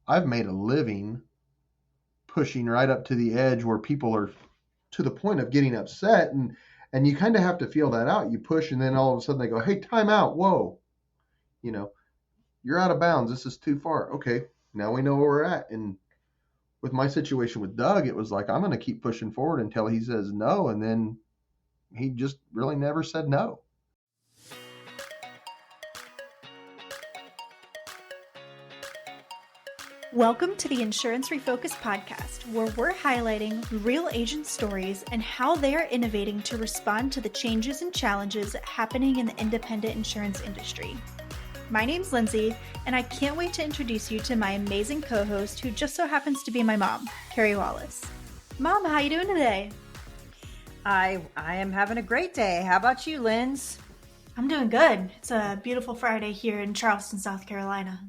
I've made a living pushing right up to the edge where people are to the point of getting upset, and you kind of have to feel that out. You push, and then all of a sudden they go, "Hey, time out! Whoa, you know, you're out of bounds. This is too far." Okay, now we know where we're at. And with my situation with Doug, it was like I'm going to keep pushing forward until he says no, and then he just really never said no. Welcome to the Insurance Refocused podcast, where we're highlighting real agent stories and how they are innovating to respond to the changes and challenges happening in the independent insurance industry. My name's Lindsay, and I can't wait to introduce you to my amazing co-host, who just so happens to be my mom, Carey Wallace. Mom, how you doing today? I am having a great day. How about you, Linz? I'm doing good. It's a beautiful Friday here in Charleston, South Carolina.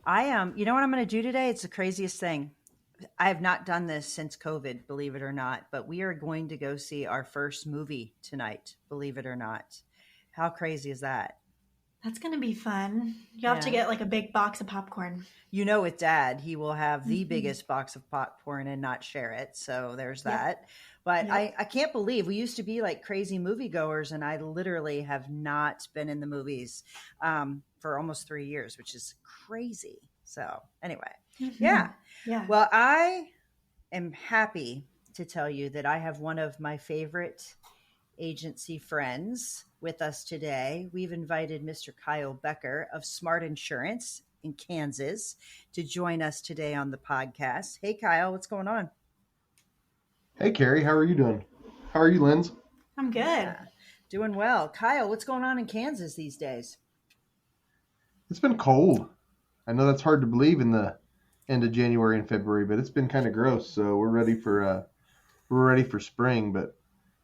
I am. You know what I'm going to do today? It's the craziest thing. I have not done this since COVID, believe it or not, but we are going to go see our first movie tonight, believe it or not. How crazy is that? That's going to be fun. You'll have to get like a big box of popcorn. You know, with Dad, he will have the biggest box of popcorn and not share it. So there's that. Yep. But yep. I can't believe we used to be like crazy moviegoers, and I literally have not been in the movies for almost 3 years, which is crazy. So anyway, yeah. Well, I am happy to tell you that I have one of my favorite agency friends with us today. We've invited Mr. Kyle Becker of Smart Insurance in Kansas to join us today on the podcast. Hey, Kyle, what's going on? Hey, Carey, how are you doing? How are you, Linz? I'm good. Yeah, doing well. Kyle, what's going on in Kansas these days? It's been cold. I know that's hard to believe in the end of January and February, but it's been kind of gross. So we're ready for spring, but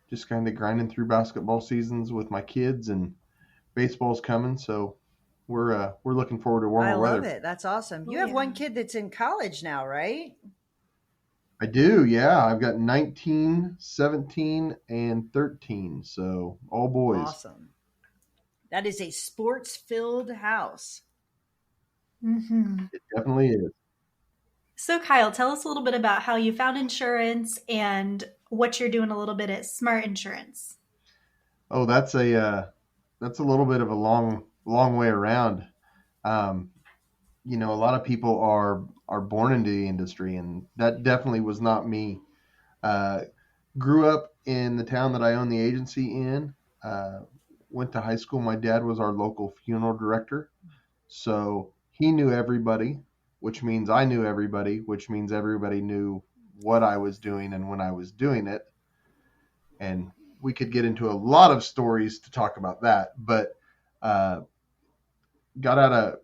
just kind of grinding through basketball seasons with my kids, and baseball's coming. So we're looking forward to warmer weather. I love it. That's awesome. You have one kid that's in college now, right? I do, yeah. I've got 19, 17, and 13, so all boys. Awesome. That is a sports-filled house. Mm-hmm. It definitely is. So, Kyle, tell us a little bit about how you found insurance and what you're doing a little bit at Smart Insurance. Oh, that's a little bit of a long way around. You know, a lot of people are born into the industry, and that definitely was not me. Grew up in the town that I own the agency in. Went to high school. My dad was our local funeral director, so he knew everybody, which means I knew everybody, which means everybody knew what I was doing and when I was doing it. And we could get into a lot of stories to talk about that, but got out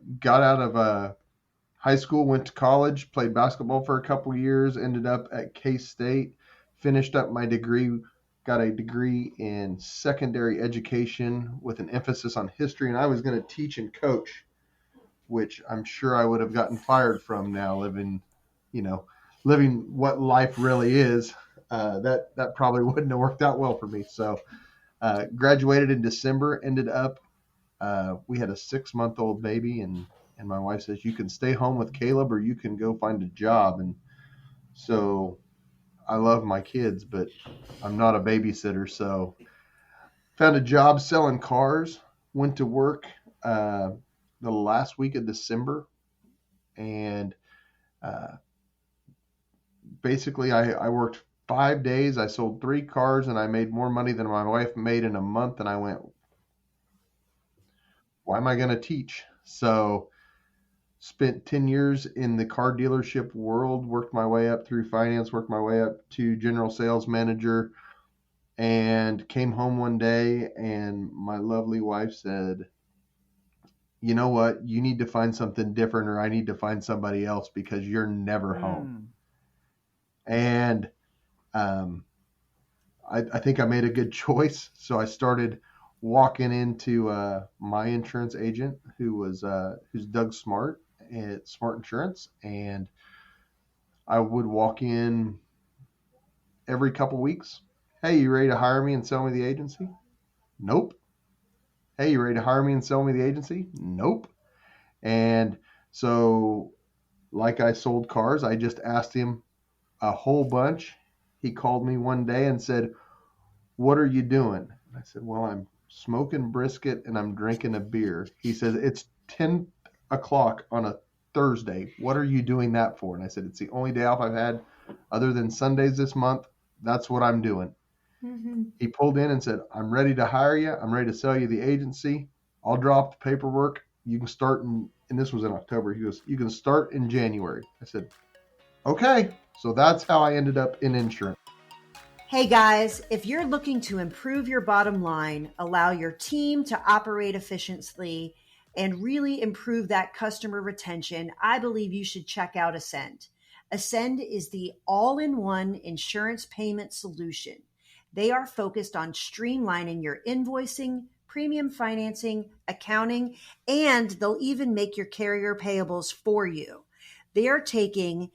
of high school, went to college, played basketball for a couple of years, ended up at K-State, finished up my degree, got a degree in secondary education with an emphasis on history, and I was going to teach and coach, which I'm sure I would have gotten fired from now, living what life really is. That probably wouldn't have worked out well for me. So graduated in December, ended up, we had a 6-month-old baby, and my wife says, you can stay home with Caleb or you can go find a job. And so I love my kids, but I'm not a babysitter. So found a job selling cars, went to work the last week of December. And basically I worked 5 days. I sold 3 cars, and I made more money than my wife made in a month. And I went, why am I going to teach? So spent 10 years in the car dealership world, worked my way up through finance, worked my way up to general sales manager, and came home one day and my lovely wife said, you know what, you need to find something different, or I need to find somebody else because you're never home. And I think I made a good choice. So I started walking into my insurance agent, who's Doug Smart at Smart Insurance, and I would walk in every couple weeks. Hey, you ready to hire me and sell me the agency? Nope. Hey, you ready to hire me and sell me the agency? Nope. And so like I sold cars. I just asked him a whole bunch. He called me one day and said, "What are you doing?" I said, "Well, I'm smoking brisket and I'm drinking a beer." He says, "It's 10 o'clock on a Thursday. What are you doing that for?" And I said, "It's the only day off I've had other than Sundays this month. That's what I'm doing." Mm-hmm. He pulled in and said, "I'm ready to hire you. I'm ready to sell you the agency. I'll drop the paperwork. You can start and this was in October. He goes, "You can start in January." I said, "Okay." So that's how I ended up in insurance. Hey guys, if you're looking to improve your bottom line, allow your team to operate efficiently, and really improve that customer retention, I believe you should check out Ascend. Ascend is the all-in-one insurance payment solution. They are focused on streamlining your invoicing, premium financing, accounting, and they'll even make your carrier payables for you. They are taking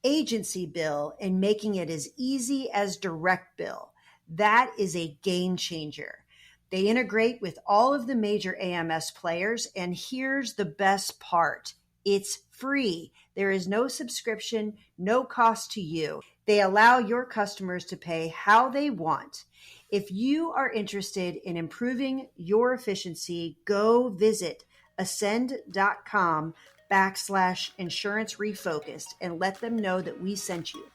agency bill and making it as easy as direct bill. That is a game changer. They integrate with all of the major AMS players, and here's the best part. It's free. There is no subscription, no cost to you. They allow your customers to pay how they want. If you are interested in improving your efficiency, go visit ascend.com/insurance refocused and let them know that we sent you.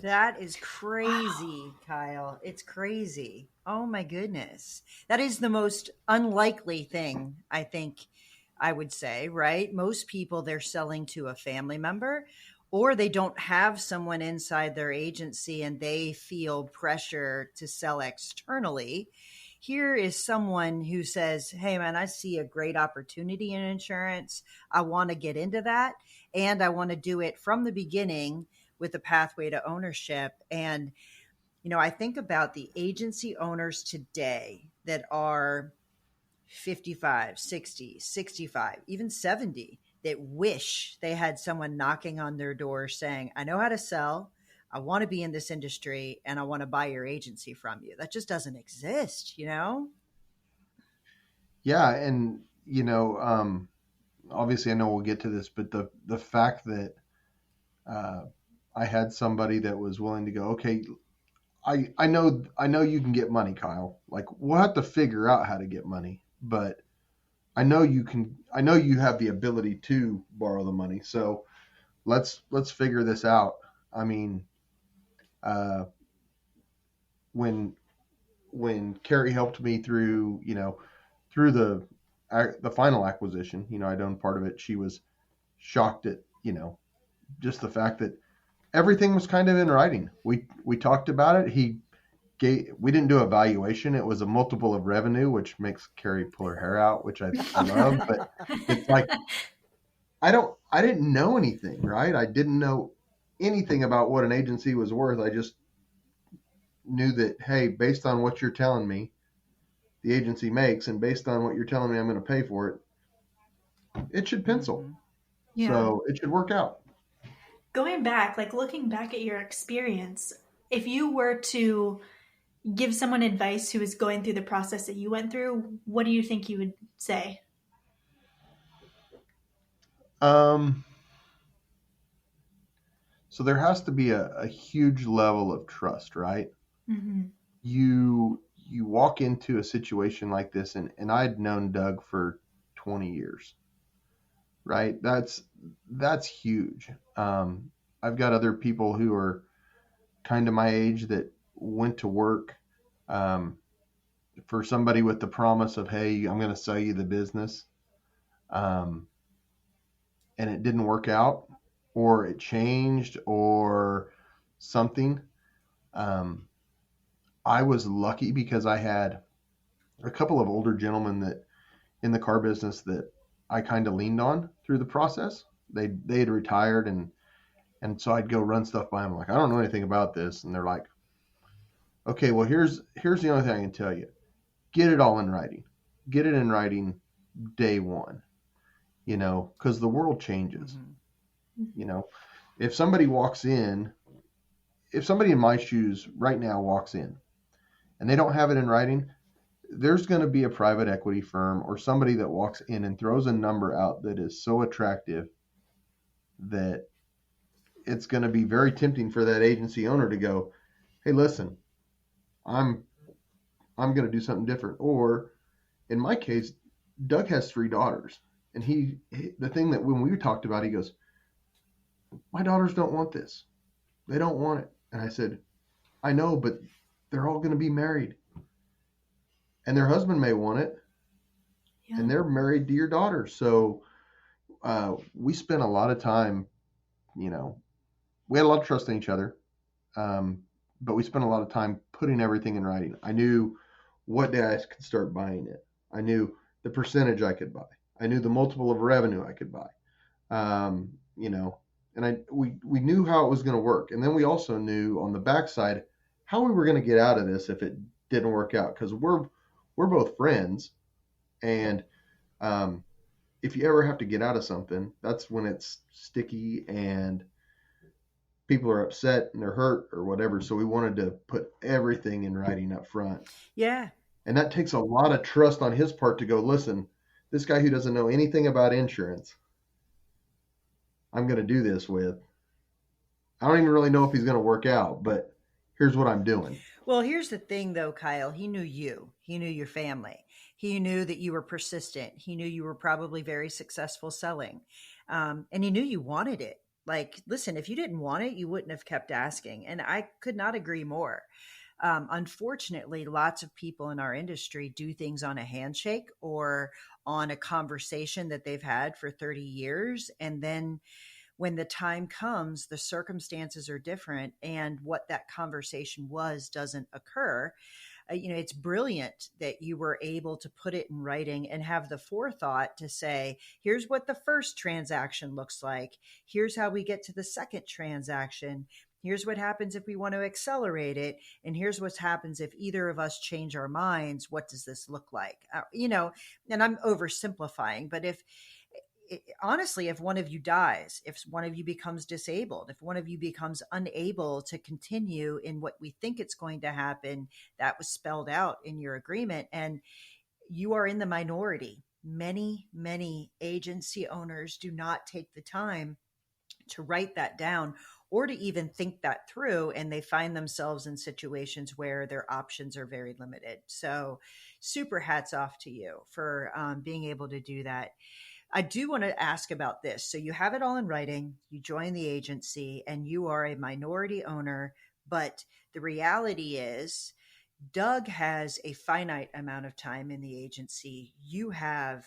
That is crazy, Kyle. It's crazy. Oh my goodness. That is the most unlikely thing, I think I would say, right? Most people, they're selling to a family member, or they don't have someone inside their agency and they feel pressure to sell externally. Here is someone who says, "Hey man, I see a great opportunity in insurance. I want to get into that, and I want to do it from the beginning with a pathway to ownership." And, I think about the agency owners today that are 55, 60, 65, even 70, that wish they had someone knocking on their door saying, "I know how to sell. I want to be in this industry and I want to buy your agency from you." That just doesn't exist. Yeah, and obviously I know we'll get to this, but the fact that I had somebody that was willing to go, "Okay, I know you can get money, Kyle. Like we'll have to figure out how to get money, but I know you can. I know you have the ability to borrow the money. So let's figure this out." I mean, uh, when Carey helped me through through the final acquisition, I'd owned part of it. She was shocked at just the fact that everything was kind of in writing. We talked about it. We didn't do a valuation. It was a multiple of revenue, which makes Carey pull her hair out, which I love. But it's like I didn't know anything, right? I didn't know anything about what an agency was worth. I just knew that, hey, based on what you're telling me, the agency makes, and based on what you're telling me, I'm going to pay for it. It should pencil. Mm-hmm. Yeah. So it should work out. Going back, like looking back at your experience, if you were to give someone advice who is going through the process that you went through, what do you think you would say? So there has to be a huge level of trust, right? Mm-hmm. You walk into a situation like this, and I'd known Doug for 20 years, right? That's huge. I've got other people who are kind of my age that went to work for somebody with the promise of, "Hey, I'm going to sell you the business," and it didn't work out, or it changed, or something. I was lucky because I had a couple of older gentlemen that in the car business that I kind of leaned on through the process. They had retired, and so I'd go run stuff by them. Like, "I don't know anything about this," and they're like, "Okay, well here's the only thing I can tell you. Get it all in writing. Get it in writing day one. Because the world changes. Mm-hmm. If somebody in my shoes right now walks in and they don't have it in writing, there's going to be a private equity firm or somebody that walks in and throws a number out that is so attractive that it's going to be very tempting for that agency owner to go, hey, listen, I'm going to do something different. Or in my case, Doug has 3 daughters, and the thing that when we talked about, he goes, my daughters don't want this. They don't want it. And I said, I know, but they're all going to be married, and their husband may want it, and they're married to your daughter. So we spent a lot of time, we had a lot of trust in each other, but we spent a lot of time putting everything in writing. I knew what day I could start buying it. I knew the percentage I could buy. I knew the multiple of revenue I could buy. And we knew how it was going to work. And then we also knew on the backside how we were going to get out of this if it didn't work out, because we're both friends, and if you ever have to get out of something, that's when it's sticky and people are upset and they're hurt or whatever. So we wanted to put everything in writing up front. Yeah. And that takes a lot of trust on his part to go, listen, this guy who doesn't know anything about insurance, I'm going to do this with. I don't even really know if he's going to work out, but here's what I'm doing. Well, here's the thing, though, Kyle. He knew you. He knew your family. He knew that you were persistent. He knew you were probably very successful selling. And he knew you wanted it. Like, listen, if you didn't want it, you wouldn't have kept asking. And I could not agree more. Unfortunately, lots of people in our industry do things on a handshake or on a conversation that they've had for 30 years. And then when the time comes, the circumstances are different, and what that conversation was doesn't occur. It's brilliant that you were able to put it in writing and have the forethought to say, here's what the first transaction looks like. Here's how we get to the second transaction. Here's what happens if we want to accelerate it. And here's what happens if either of us change our minds. What does this look like? And I'm oversimplifying, but honestly, if one of you dies, if one of you becomes disabled, if one of you becomes unable to continue in what we think it's going to happen, that was spelled out in your agreement, and you are in the minority. Many, many agency owners do not take the time to write that down or to even think that through, and they find themselves in situations where their options are very limited. So super hats off to you for being able to do that. I do want to ask about this. So you have it all in writing, you join the agency, and you are a minority owner, but the reality is Doug has a finite amount of time in the agency. You have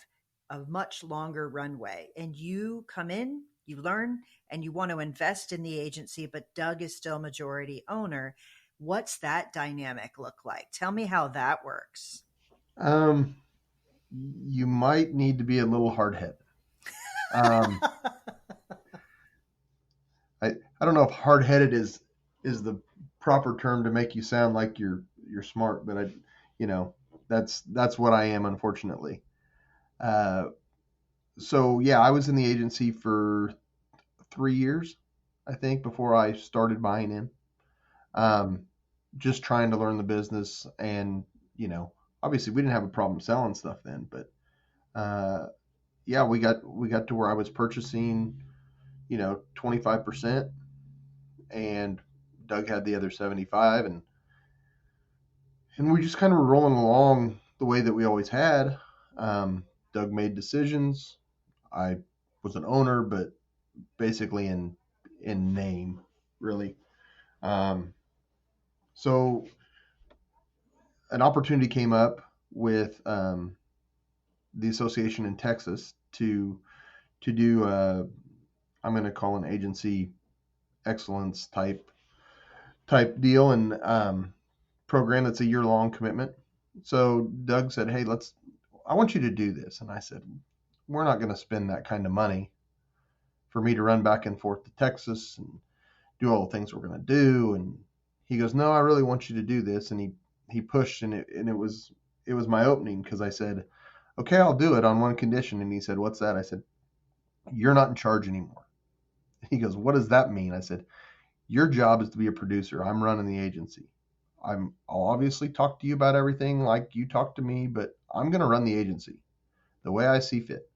a much longer runway, and you come in, you learn, and you want to invest in the agency, but Doug is still majority owner. What's that dynamic look like? Tell me how that works. You might need to be a little hard-headed. I don't know if hard-headed is the proper term to make you sound like you're smart, but that's what I am, unfortunately. So yeah, I was in the agency for 3 years, I think, before I started buying in. Just trying to learn the business, and obviously we didn't have a problem selling stuff then, but yeah, we got to where I was purchasing 25%, and Doug had the other 75, and we just kind of were rolling along the way that we always had. Doug made decisions. I was an owner, but basically in name, really. So an opportunity came up with the association in Texas to do I'm going to call an agency excellence type deal, and program that's a year-long commitment. So Doug said, hey, I want you to do this. And I said, we're not going to spend that kind of money for me to run back and forth to Texas and do all the things we're going to do. And he goes, no, I really want you to do this. And he pushed, and it was my opening, because I said, okay, I'll do it on one condition. And he said, what's that? I said, you're not in charge anymore. He goes, what does that mean? I said, your job is to be a producer. I'm running the agency. I'll obviously talk to you about everything like you talk to me, but I'm going to run the agency the way I see fit.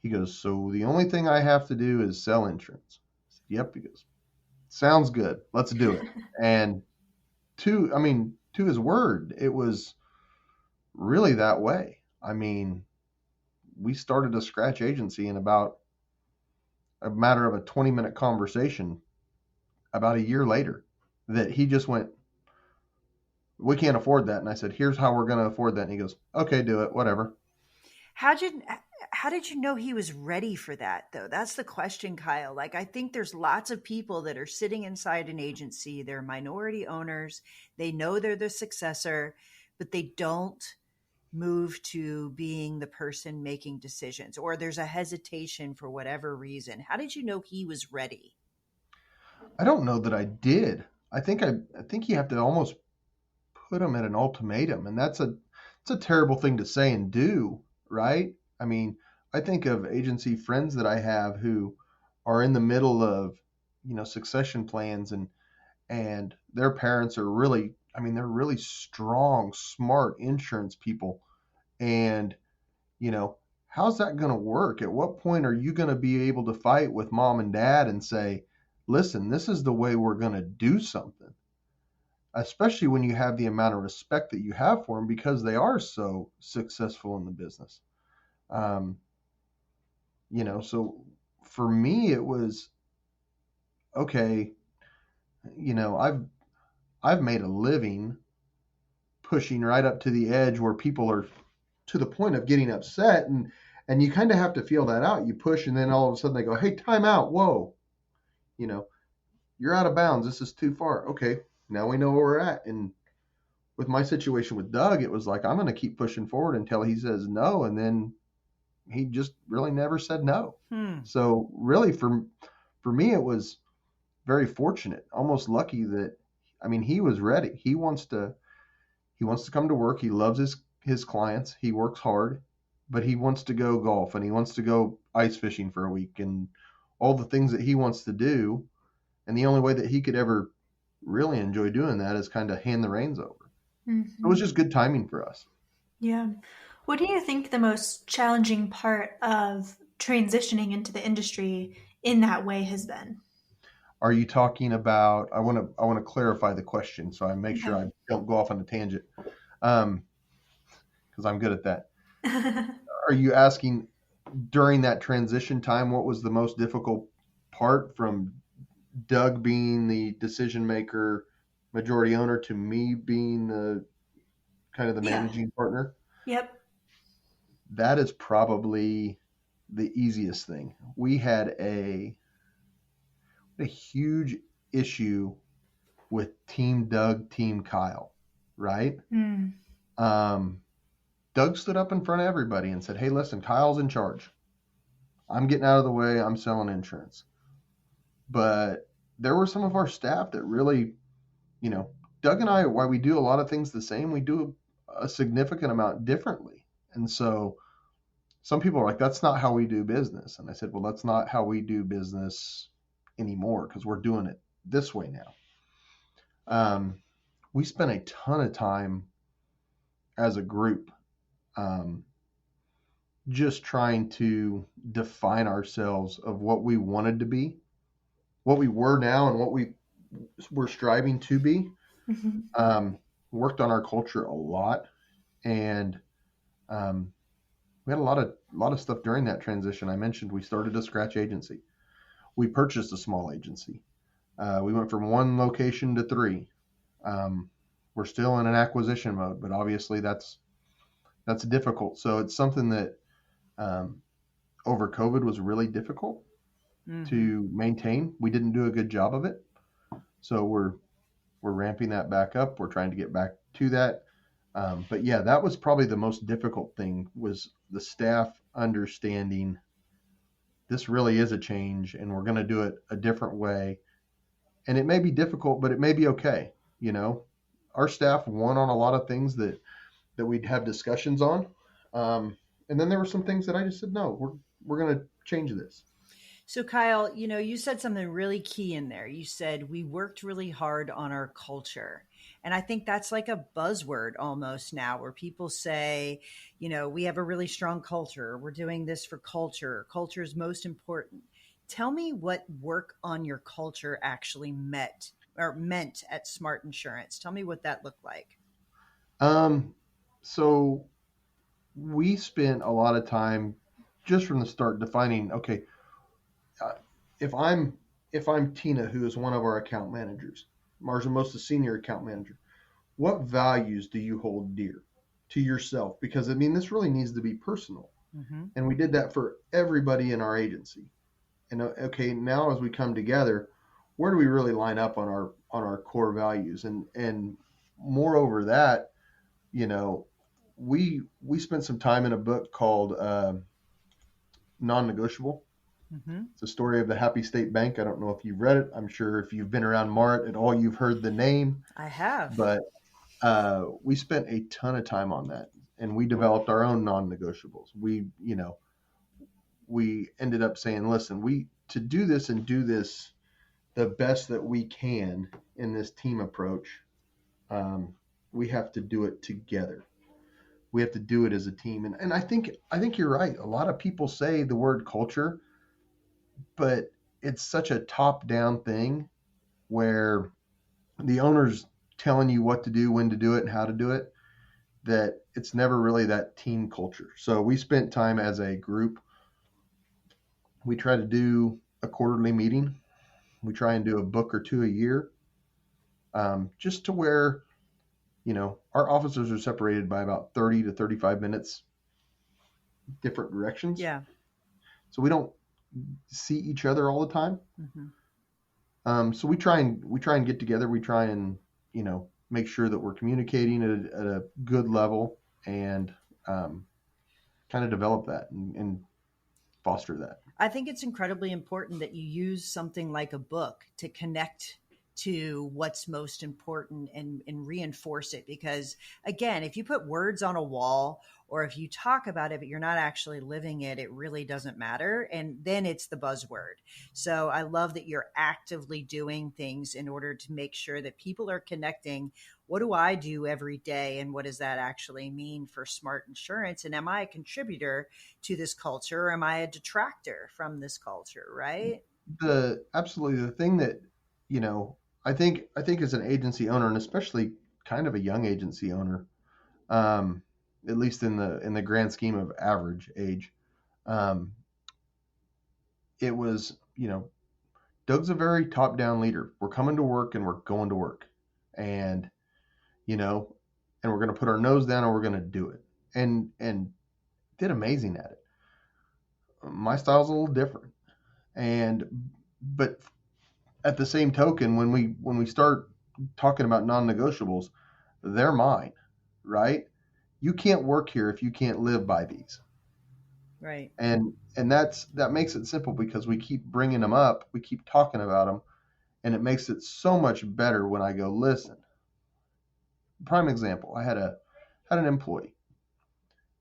He goes, so the only thing I have to do is sell insurance. I said, yep. He goes, sounds good. Let's do it. And to his word, it was really that way. I mean, we started a scratch agency in about a matter of a 20-minute conversation about a year later that he just went, we can't afford that. And I said, here's how we're going to afford that. And he goes, okay, do it, whatever. How did you know he was ready for that, though? That's the question, Kyle. Like, I think there's lots of people that are sitting inside an agency. They're minority owners. They know they're the successor, but they don't move to being the person making decisions, or there's a hesitation for whatever reason. How did you know he was ready? I don't know that I did. I think you have to almost put him at an ultimatum, and it's a terrible thing to say and do, right? I mean, I think of agency friends that I have who are in the middle of, succession plans, and their parents are really, they're really strong, smart insurance people. And, how's that going to work? At what point are you going to be able to fight with mom and dad and say, listen, this is the way we're going to do something? Especially when you have the amount of respect that you have for them because they are so successful in the business. So for me, it was, okay, I've made a living pushing right up to the edge where people are to the point of getting upset, and you kind of have to feel that out. You push, and then all of a sudden they go, hey, time out. Whoa, you're out of bounds. This is too far. Okay, now we know where we're at. And with my situation with Doug, it was like, I'm going to keep pushing forward until he says no. And then he just really never said no. So really for me, it was very fortunate, almost lucky that, he was ready. He wants to come to work. He loves his clients. He works hard, but he wants to go golf and he wants to go ice fishing for a week and all the things that he wants to do. And the only way that he could ever really enjoy doing that is kind of hand the reins over. Mm-hmm. It was just good timing for us. Yeah. What do you think the most challenging part of transitioning into the industry in that way has been? Are you talking about, I want to clarify the question so I make sure I don't go off on a tangent, because I'm good at that. Are you asking during that transition time, what was the most difficult part from Doug being the decision maker, majority owner, to me being the kind of the managing partner? Yep. That is probably the easiest thing. We had a huge issue with Team Doug, Team Kyle, right? Doug stood up in front of everybody and said, hey, listen, Kyle's in charge. I'm getting out of the way. I'm selling insurance. But there were some of our staff that really, Doug and I, while we do a lot of things the same, we do a significant amount differently. And so some people are like, that's not how we do business. And I said, well, that's not how we do business anymore because we're doing it this way now. We spent a ton of time as a group just trying to define ourselves of what we wanted to be, what we were now, and what we were striving to be. Mm-hmm. Worked on our culture a lot, and we had a lot of stuff during that transition. I mentioned we started a scratch agency. We purchased a small agency. We went from 1 location to 3. We're still in an acquisition mode, but obviously that's difficult. So it's something that over COVID was really difficult to maintain. We didn't do a good job of it. So we're ramping that back up. We're trying to get back to that. But yeah, that was probably the most difficult thing, was the staff understanding this really is a change and we're going to do it a different way. And it may be difficult, but it may be okay. Our staff won on a lot of things that we'd have discussions on. And then there were some things that I just said, no, we're going to change this. So Kyle, you said something really key in there. You said we worked really hard on our culture. And I think that's like a buzzword almost now where people say, we have a really strong culture. We're doing this for culture. Culture is most important. Tell me what work on your culture actually meant at Smart Insurance. Tell me what that looked like. Um, so we spent a lot of time just from the start defining, okay, uh, if I'm Tina, who is one of our account managers, Mar's most the senior account manager, what values do you hold dear to yourself? Because I mean, this really needs to be personal. Mm-hmm. And we did that for everybody in our agency. And okay, now as we come together, where do we really line up on our core values? And moreover that, you know, we spent some time in a book called Non-Negotiable. Mm-hmm. It's a story of the Happy State Bank. I don't know if you've read it. I'm sure if you've been around Mart at all, you've heard the name. I have. But we spent a ton of time on that, and we developed our own non-negotiables. We ended up saying, listen, we to do this and do this the best that we can in this team approach, we have to do it together. We have to do it as a team. And I think you're right. A lot of people say the word culture, but it's such a top-down thing where the owner's telling you what to do, when to do it, and how to do it, that it's never really that team culture. So we spent time as a group. We try to do a quarterly meeting. We try and do a book or two a year, just to where, our officers are separated by about 30 to 35 minutes, different directions. Yeah. So we don't see each other all the time. So we try and get together. We try and, make sure that we're communicating at a good level and kind of develop that and foster that. I think it's incredibly important that you use something like a book to connect to what's most important and reinforce it. Because again, if you put words on a wall or if you talk about it, but you're not actually living it, it really doesn't matter. And then it's the buzzword. So I love that you're actively doing things in order to make sure that people are connecting. What do I do every day? And what does that actually mean for Smart Insurance? And am I a contributor to this culture? Or am I a detractor from this culture? Right? Absolutely the thing that, I think as an agency owner, and especially kind of a young agency owner, at least in the grand scheme of average age, it was, Doug's a very top down leader. We're coming to work and we're going to work, and and we're going to put our nose down and we're going to do it, and did amazing at it. My style's a little different, but at the same token, when we start talking about non-negotiables, they're mine, right? You can't work here if you can't live by these. Right. And that makes it simple because we keep bringing them up, we keep talking about them, and it makes it so much better when I go, listen. Prime example, I had an employee.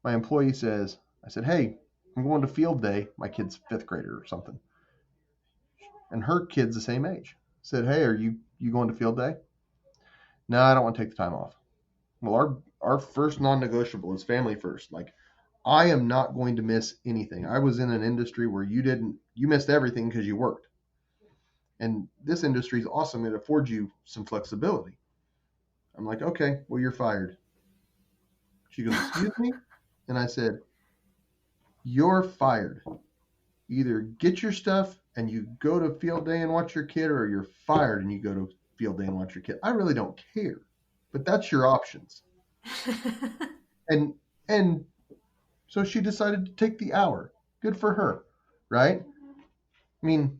My employee says, I said, hey, I'm going to field day. My kid's 5th grader or something. And her kid's the same age. Said, hey, are you going to field day? No, I don't want to take the time off. Well, our first non-negotiable is family first. Like, I am not going to miss anything. I was in an industry where you missed everything because you worked. And this industry is awesome. It affords you some flexibility. I'm like, okay, well, you're fired. She goes, excuse me? And I said, you're fired. Either get your stuff and you go to field day and watch your kid, or you're fired and you go to field day and watch your kid. I really don't care, but that's your options. And so she decided to take the hour. Good for her, right? I mean,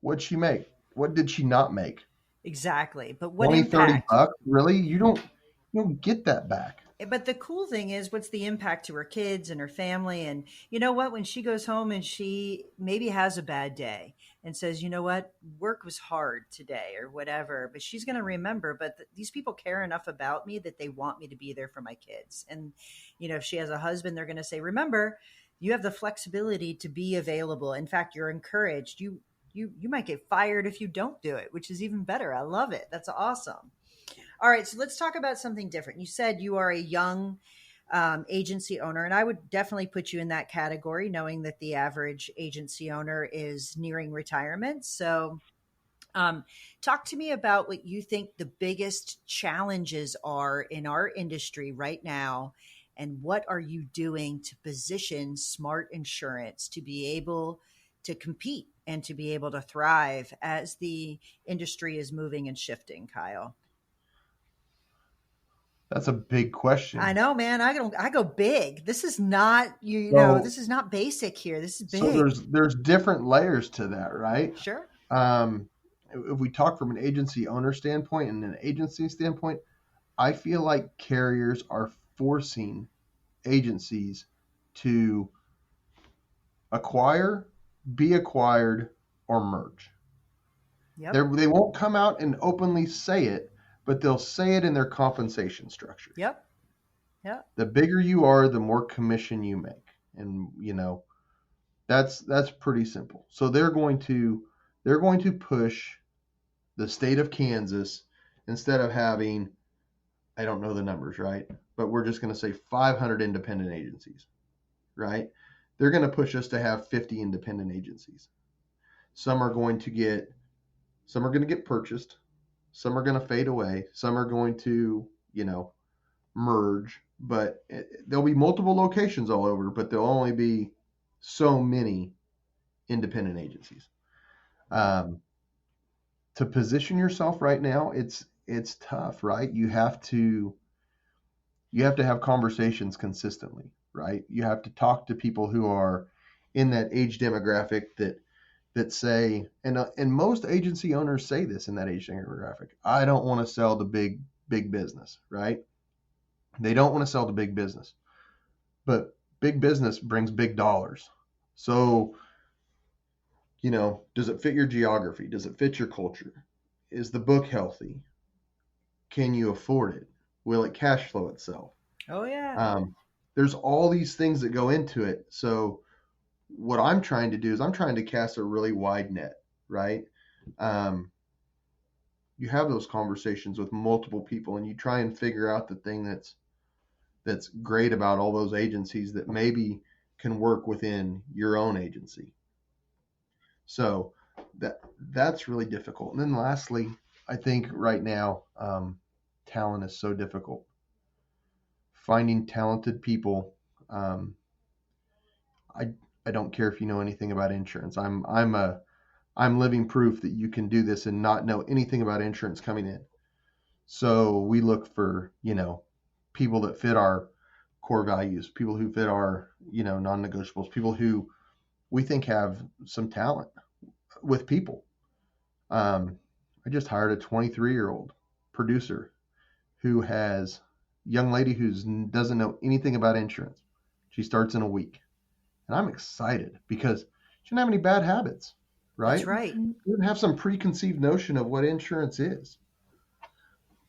what'd she make? What did she not make? Exactly. But what 20, impact? $30? Really? You don't get that back. But the cool thing is, what's the impact to her kids and her family? And you know what? When she goes home and she maybe has a bad day and says, you know what, work was hard today or whatever, but she's going to remember, but these people care enough about me that they want me to be there for my kids. And, if she has a husband, they're going to say, remember, You have the flexibility to be available. In fact, you're encouraged. You might get fired if you don't do it, which is even better. I love it. That's awesome. All right, so let's talk about something different. You said you are a young agency owner, and I would definitely put you in that category, knowing that the average agency owner is nearing retirement. So, talk to me about what you think the biggest challenges are in our industry right now, and what are you doing to position Smart Insurance to be able to compete and to be able to thrive as the industry is moving and shifting, Kyle? That's a big question. I know, man. I go big. This is not So, this is not basic here. This is so big. there's different layers to that, right? Sure. If we talk from an agency owner standpoint and an agency standpoint, I feel like carriers are forcing agencies to acquire, be acquired, or merge. Yep. They won't come out and openly say it, but they'll say it in their compensation structures. Yep. Yep. The bigger you are, the more commission you make. And that's pretty simple. So they're going to push the state of Kansas, instead of having, I don't know the numbers, right? But we're just going to say 500 independent agencies, right? They're going to push us to have 50 independent agencies. Some are going to get purchased. Some are going to fade away. Some are going to, merge, but there'll be multiple locations all over, but there'll only be so many independent agencies. To position yourself right now, it's tough, right? You have to have conversations consistently, right? You have to talk to people who are in that age demographic that say, and most agency owners say this in that age demographic, I don't want to sell to big business, right? They don't want to sell to big business, but big business brings big dollars. So, does it fit your geography? Does it fit your culture? Is the book healthy? Can you afford it? Will it cash flow itself? Oh yeah. There's all these things that go into it. So what I'm trying to do is I'm trying to cast a really wide net, right? You have those conversations with multiple people, and you try and figure out the thing that's great about all those agencies that maybe can work within your own agency. So that's really difficult. And then lastly, I think right now, talent is so difficult. Finding talented people. I don't care if you know anything about insurance. I'm living proof that you can do this and not know anything about insurance coming in. So we look for, people that fit our core values, people who fit our, non-negotiables, people who we think have some talent with people. I just hired a 23-year-old producer who has a young lady who doesn't know anything about insurance. She starts in a week. And I'm excited because she doesn't have any bad habits, right? That's right. She doesn't have some preconceived notion of what insurance is.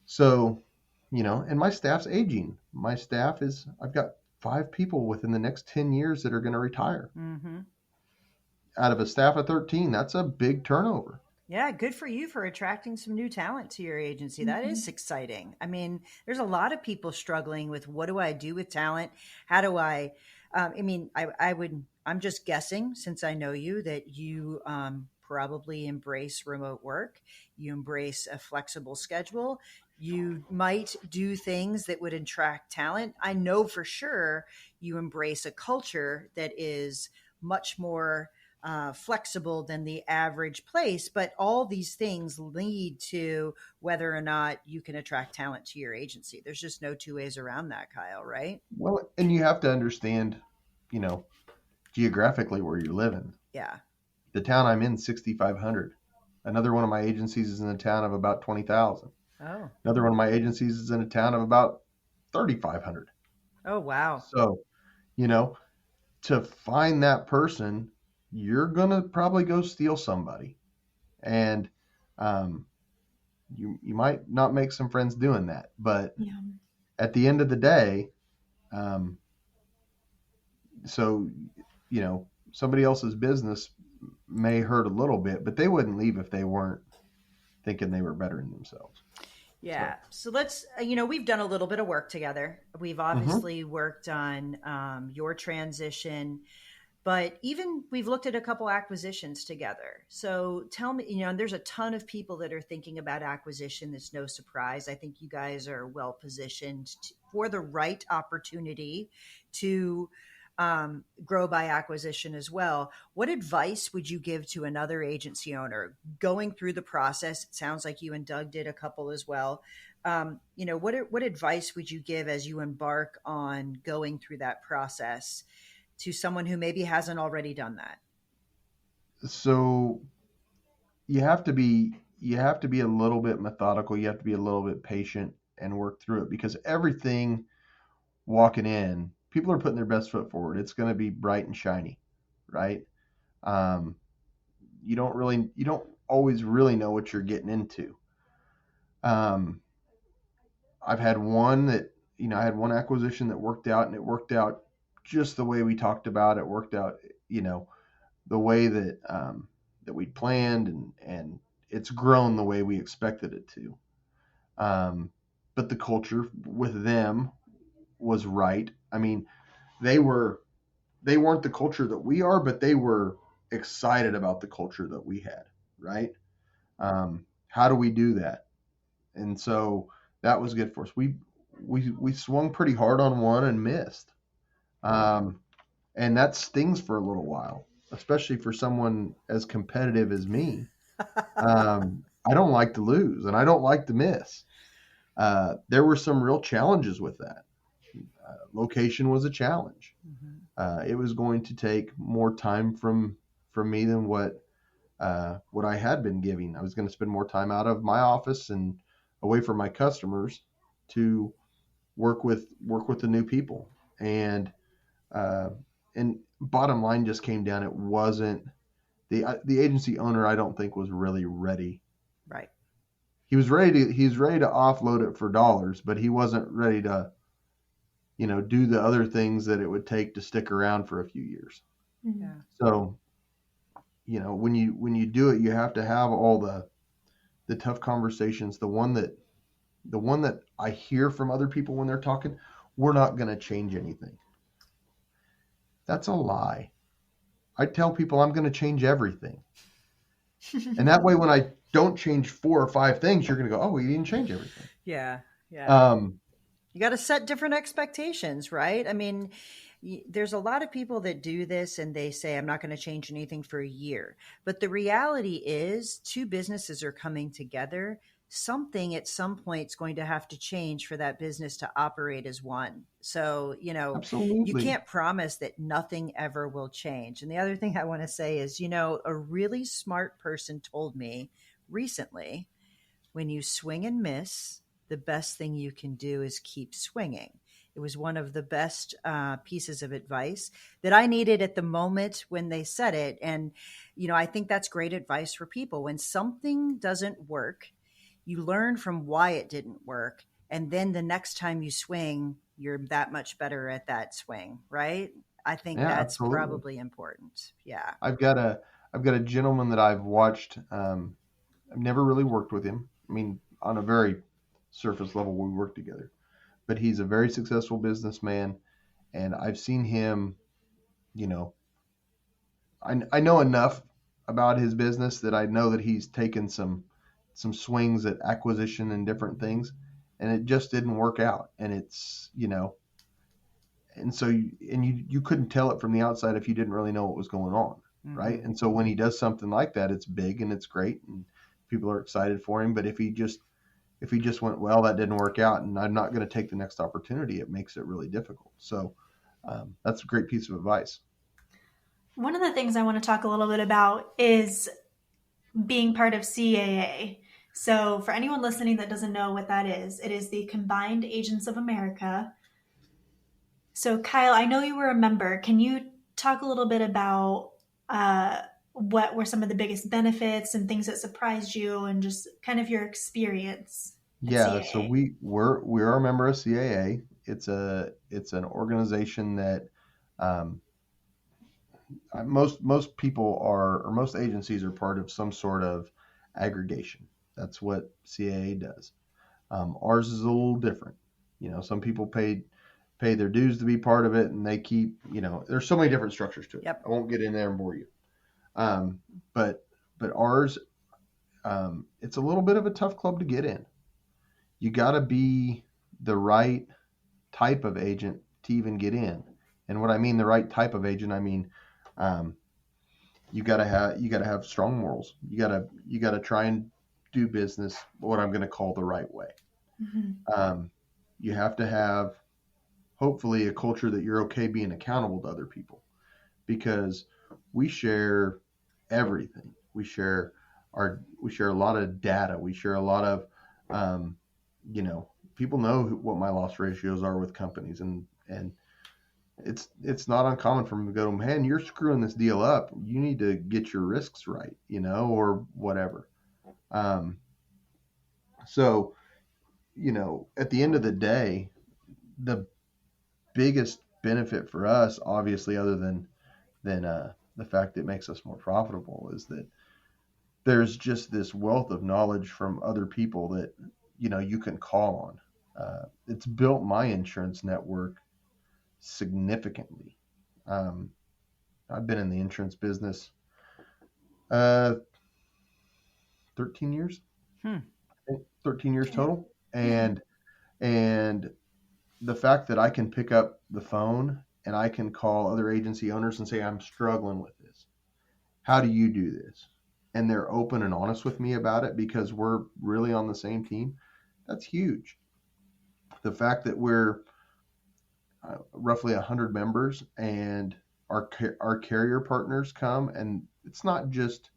So, and my staff's aging. My staff I've got 5 people within the next 10 years that are going to retire. Mm-hmm. Out of a staff of 13, that's a big turnover. Yeah, good for you for attracting some new talent to your agency. That is exciting. I mean, there's a lot of people struggling with, what do I do with talent? How do I I'm just guessing, since I know you, that you probably embrace remote work. You embrace a flexible schedule. You might do things that would attract talent. I know for sure you embrace a culture that is much more flexible than the average place, but all these things lead to whether or not you can attract talent to your agency. There's just no two ways around that, Kyle, right? Well, and you have to understand, geographically where you're living. Yeah. The town I'm in, 6,500. Another one of my agencies is in a town of about 20,000. Oh. Another one of my agencies is in a town of about 3,500. Oh, wow. So, to find that person, you're going to probably go steal somebody. And you might not make some friends doing that. But at the end of the day, So, somebody else's business may hurt a little bit, but they wouldn't leave if they weren't thinking they were bettering themselves. Yeah. So let's, we've done a little bit of work together. We've obviously worked on your transition, but even we've looked at a couple acquisitions together. So tell me, there's a ton of people that are thinking about acquisition. It's no surprise. I think you guys are well positioned for the right opportunity to grow by acquisition as well. What advice would you give to another agency owner going through the process? It sounds like you and Doug did a couple as well. What advice would you give as you embark on going through that process to someone who maybe hasn't already done that? So you have to be a little bit methodical. You have to be a little bit patient and work through it, because everything walking in, people are putting their best foot forward. It's going to be bright and shiny, right? You don't always really know what you're getting into. I've had one I had one acquisition that worked out, and it worked out just the way we talked about. It worked out, the way that we planned, and it's grown the way we expected it to. But the culture with them was right. I mean, they weren't the culture that we are, but they were excited about the culture that we had, right? How do we do that? And so that was good for us. We swung pretty hard on one and missed. And that stings for a little while, especially for someone as competitive as me. I don't like to lose, and I don't like to miss. There were some real challenges with that. Location was a challenge. It was going to take more time from me than what I had been giving. I was going to spend more time out of my office and away from my customers to work with the new people. And bottom line just came down. It wasn't the agency owner. I don't think was really ready. Right. He was ready to offload it for dollars, but he wasn't ready to, do the other things that it would take to stick around for a few years. Yeah. So, when you do it, you have to have all the tough conversations. The one that I hear from other people when they're talking, we're not going to change anything. That's a lie. I tell people I'm going to change everything. And that way, when I don't change 4 or 5 things, you're going to go, oh, well, you didn't change everything. Yeah. Yeah. You got to set different expectations, right? I mean, there's a lot of people that do this and they say, I'm not going to change anything for a year. But the reality is 2 businesses are coming together. Something at some point is going to have to change for that business to operate as one. So, Absolutely. You can't promise that nothing ever will change. And the other thing I want to say is, a really smart person told me recently, when you swing and miss, the best thing you can do is keep swinging. It was one of the best pieces of advice that I needed at the moment when they said it. And, I think that's great advice for people. When something doesn't work, you learn from why it didn't work. And then the next time you swing, you're that much better at that swing, right? I think that's absolutely. Probably important. Yeah. I've got a gentleman that I've watched. I've never really worked with him. I mean, on a very surface level, we work together, but he's a very successful businessman, and I've seen him, I know enough about his business that I know that he's taken some swings at acquisition and different things, and it just didn't work out. And it's, and so you couldn't tell it from the outside if you didn't really know what was going on. Mm-hmm. Right. And so when he does something like that, it's big and it's great and people are excited for him. But if he just went, well, that didn't work out and I'm not going to take the next opportunity, it makes it really difficult. So that's a great piece of advice. One of the things I want to talk a little bit about is being part of CAA. So for anyone listening that doesn't know what that is, it is the Combined Agents of America. So Kyle, I know you were a member. Can you talk a little bit about what were some of the biggest benefits and things that surprised you and just kind of your experience? Yeah, so we're a member of CAA. It's an organization that most people are, or most agencies are part of some sort of aggregation. That's what CAA does. Ours is a little different. Some people pay their dues to be part of it, and they keep, there's so many different structures to it. Yep. I won't get in there and bore you. But ours, it's a little bit of a tough club to get in. You got to be the right type of agent to even get in. And what I mean the right type of agent, I mean, you got to have strong morals. You got to try and do business what I'm going to call the right way. Mm-hmm. You have to have, hopefully, a culture that you're okay being accountable to other people, because we share everything. We share a lot of data. We share a lot of, people know what my loss ratios are with companies, and it's not uncommon for them to go, man, you're screwing this deal up. You need to get your risks right, or whatever. So, at the end of the day, the biggest benefit for us, obviously, other than the fact that it makes us more profitable, is that there's just this wealth of knowledge from other people that, you can call on. It's built my insurance network significantly. I've been in the insurance business 13 years. 13 years total. And the fact that I can pick up the phone and I can call other agency owners and say, I'm struggling with this. How do you do this? And they're open and honest with me about it because we're really on the same team. That's huge. The fact that we're roughly 100 members and our carrier partners come, and it's not just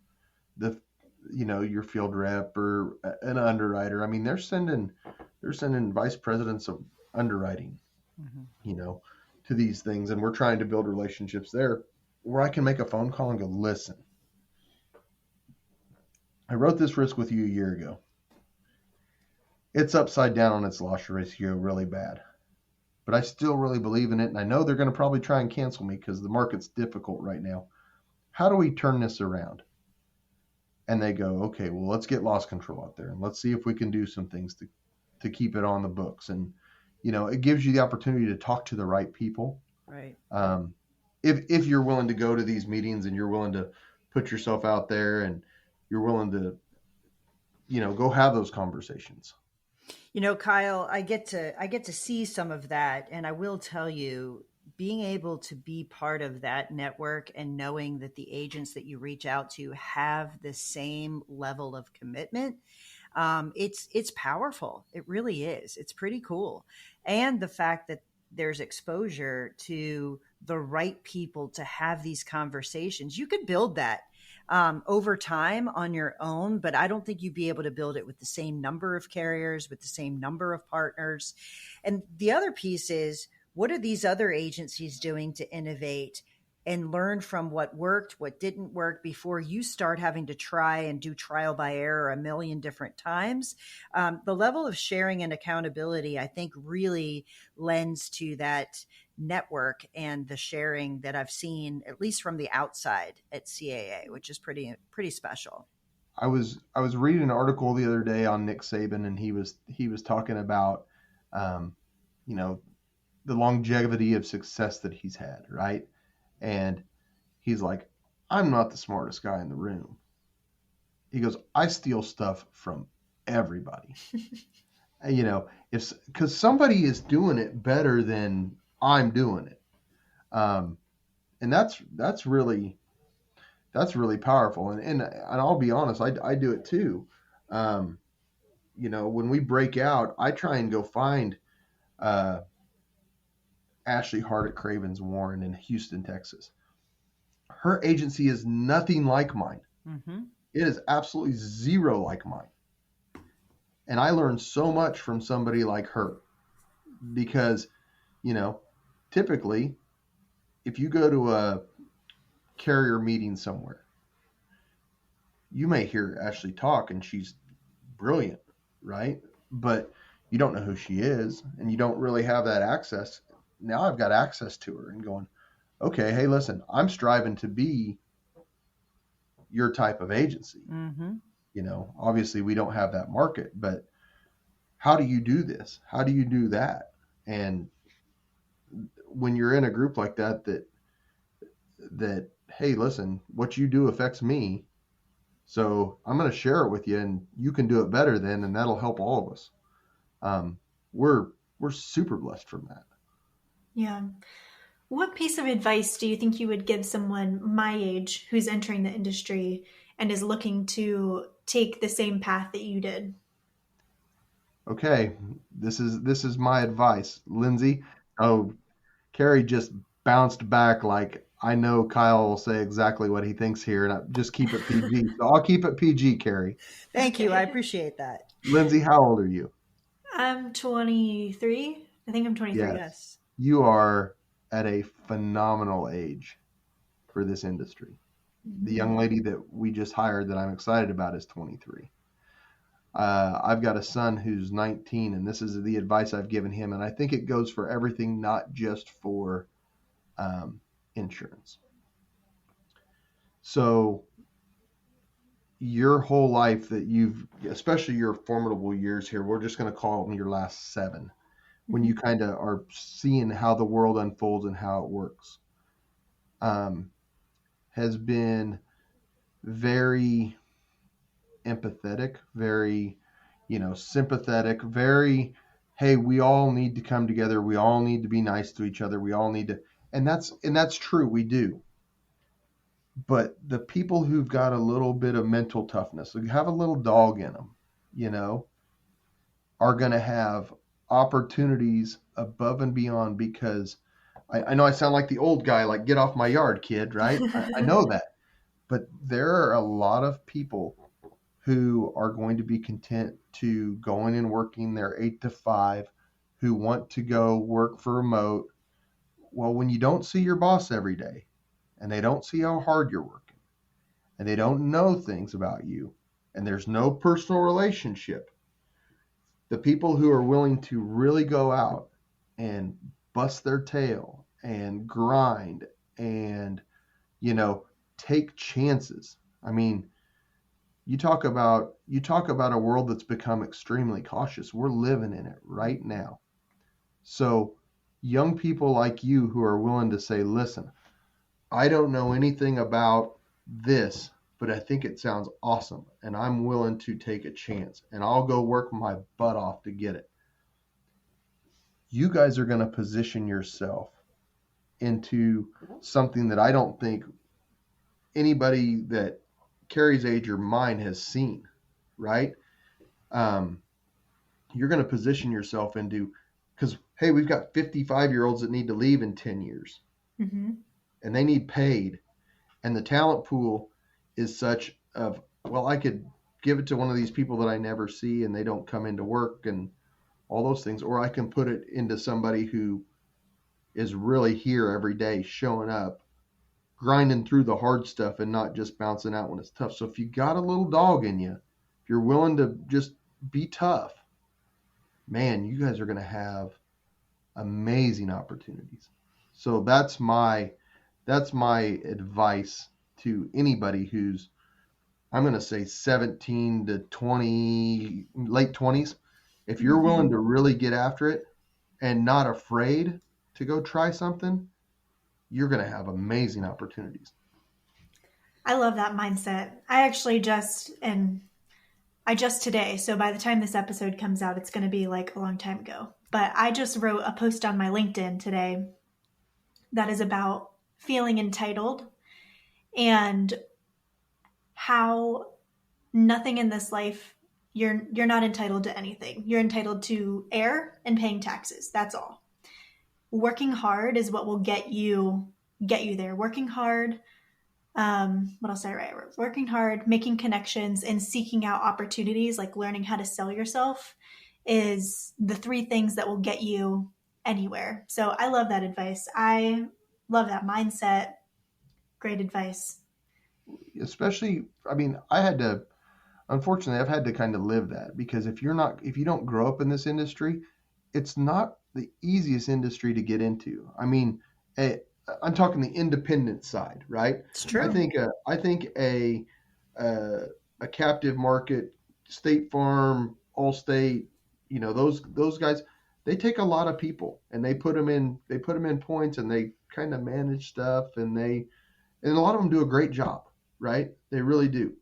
your field rep or an underwriter. I mean, they're sending vice presidents of underwriting, to these things, and we're trying to build relationships there where I can make a phone call and go, listen, I wrote this risk with you a year ago. It's upside down on its loss ratio really bad, but I still really believe in it, and I know they're going to probably try and cancel me because the market's difficult right now. How do we turn this around? And they go, okay, well, let's get loss control out there, and let's see if we can do some things to keep it on the books. And, it gives you the opportunity to talk to the right people. Right. If you're willing to go to these meetings and you're willing to put yourself out there and you're willing to, go have those conversations. Kyle, I get to see some of that. And I will tell you, being able to be part of that network and knowing that the agents that you reach out to have the same level of commitment, it's powerful. It really is. It's pretty cool. And the fact that there's exposure to the right people to have these conversations, you could build that over time on your own, but I don't think you'd be able to build it with the same number of carriers, with the same number of partners. And the other piece is, what are these other agencies doing to innovate and learn from what worked, what didn't work, before you start having to try and do trial by error a million different times? The level of sharing and accountability, I think, really lends to that network and the sharing that I've seen, at least from the outside at CAA, which is pretty special. I was reading an article the other day on Nick Saban, and he was talking about, the longevity of success that he's had, right? And he's like, I'm not the smartest guy in the room. He goes, I steal stuff from everybody. Because somebody is doing it better than I'm doing it. And that's really powerful. And I'll be honest, I do it too. When we break out, I try and go find Ashley Hart at Cravens Warren in Houston, Texas. Her agency is nothing like mine. Mm-hmm. It is absolutely zero like mine. And I learned so much from somebody like her because, typically if you go to a carrier meeting somewhere, you may hear Ashley talk and she's brilliant, right? But you don't know who she is and you don't really have that access. Now I've got access to her and going, okay, hey, listen, I'm striving to be your type of agency. Mm-hmm. Obviously we don't have that market, but how do you do this? How do you do that? And when you're in a group like that, hey, listen, what you do affects me. So I'm going to share it with you, and you can do it better then, and that'll help all of us. Um, we're super blessed from that. Yeah. What piece of advice do you think you would give someone my age who's entering the industry and is looking to take the same path that you did? Okay, this is my advice, Lindsay. Oh, Carey just bounced back like I know Kyle will say exactly what he thinks here, and just keep it PG. So I'll keep it PG, Carey. Thank you. Okay. I appreciate that. Lindsay, how old are you? I'm 23. I think I'm 23. Yes. You are at a phenomenal age for this industry. The young lady that we just hired that I'm excited about is 23. I've got a son who's 19, and this is the advice I've given him, and I think it goes for everything, not just for insurance. So your whole life that especially your formidable years here, we're just going to call them your last 7, when you kind of are seeing how the world unfolds and how it works, has been very empathetic, very, sympathetic, very, hey, we all need to come together. We all need to be nice to each other. We all need to, and that's true. We do. But the people who've got a little bit of mental toughness, who have a little dog in them, are going to have opportunities above and beyond, because I know I sound like the old guy, like, get off my yard, kid, right? I know that. But there are a lot of people who are going to be content to going and working their 8 to 5, who want to go work for remote. Well, when you don't see your boss every day, and they don't see how hard you're working, and they don't know things about you, and there's no personal relationship, the people who are willing to really go out and bust their tail and grind and, take chances. I mean, you talk about a world that's become extremely cautious. We're living in it right now. So young people like you who are willing to say, listen, I don't know anything about this, but I think it sounds awesome, and I'm willing to take a chance, and I'll go work my butt off to get it. You guys are going to position yourself into something that I don't think anybody that Carey's age or mine has seen, right? You're going to position yourself into, because, hey, we've got 55-year-olds that need to leave in 10 years, and they need paid. And the talent pool is such of, well, I could give it to one of these people that I never see and they don't come into work and all those things, or I can put it into somebody who is really here every day, showing up, grinding through the hard stuff and not just bouncing out when it's tough. So if you got a little dog in you, if you're willing to just be tough, man, you guys are going to have amazing opportunities. So that's my advice to anybody who's, I'm going to say 17 to 20, late 20s. If you're willing to really get after it and not afraid to go try something, you're going to have amazing opportunities. I love that mindset. I just today, so by the time this episode comes out, it's going to be like a long time ago. But I just wrote a post on my LinkedIn today that is about feeling entitled and how nothing in this life, you're not entitled to anything. You're entitled to air and paying taxes. That's all. Working hard is what will get you there. Working hard. What else did I write? Working hard, making connections, and seeking out opportunities, like learning how to sell yourself, is the 3 things that will get you anywhere. So I love that advice. I love that mindset. Great advice. Especially, I mean, unfortunately, I've had to kind of live that, because if you don't grow up in this industry, it's not the easiest industry to get into. I mean, I'm talking the independent side, right? It's true. I think a captive market, State Farm, Allstate, those guys, they take a lot of people and they put them in points, and they kind of manage stuff, and a lot of them do a great job, right? They really do.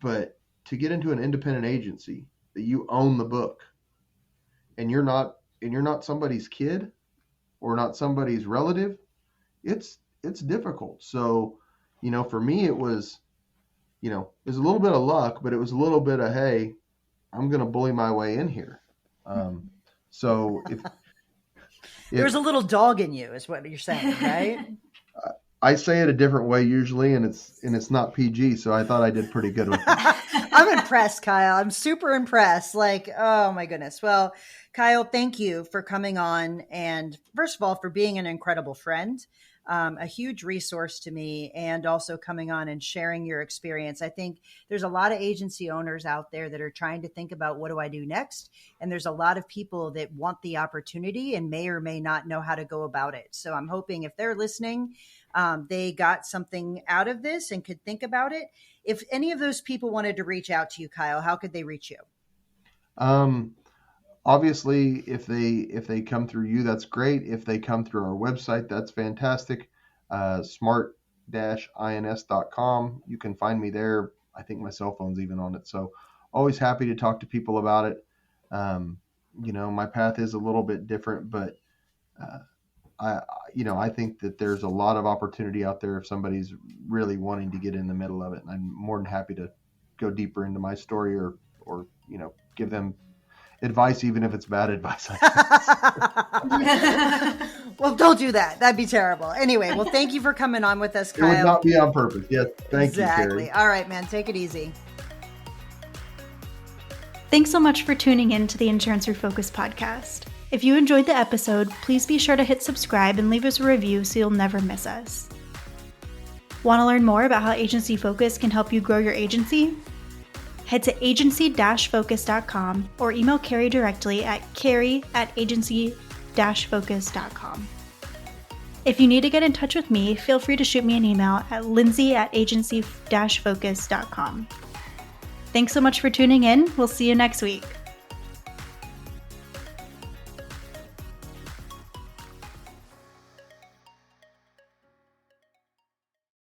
But to get into an independent agency that you own the book, and you're not somebody's kid or not somebody's relative, it's difficult. So, for me, it was a little bit of luck, but it was a little bit of, hey, I'm going to bully my way in here. So if there's a little dog in you, is what you're saying, right? I say it a different way usually, and it's not PG. So I thought I did pretty good with it. I'm impressed, Kyle. I'm super impressed. Like, oh my goodness. Well, Kyle, thank you for coming on. And first of all, for being an incredible friend, a huge resource to me, and also coming on and sharing your experience. I think there's a lot of agency owners out there that are trying to think about, what do I do next? And there's a lot of people that want the opportunity and may or may not know how to go about it. So I'm hoping if they're listening, they got something out of this and could think about it. If any of those people wanted to reach out to you, Kyle, how could they reach you? Obviously, if they come through you, that's great. If they come through our website, that's fantastic. smart-ins.com. You can find me there. I think my cell phone's even on it. So always happy to talk to people about it. My path is a little bit different, but I think that there's a lot of opportunity out there if somebody's really wanting to get in the middle of it. And I'm more than happy to go deeper into my story or give them advice, even if it's bad advice. Well, don't do that. That'd be terrible. Anyway, well, thank you for coming on with us, Kyle. It would not be on purpose. Yes, thank you, Carey. All right, man. Take it easy. Thanks so much for tuning in to the Insurance Refocused podcast. If you enjoyed the episode, please be sure to hit subscribe and leave us a review so you'll never miss us. Want to learn more about how Agency Focus can help you grow your agency? Head to agency-focus.com or email Carey directly at carey@agency-focus.com. If you need to get in touch with me, feel free to shoot me an email at lindsay@agency-focus.com. Thanks so much for tuning in. We'll see you next week.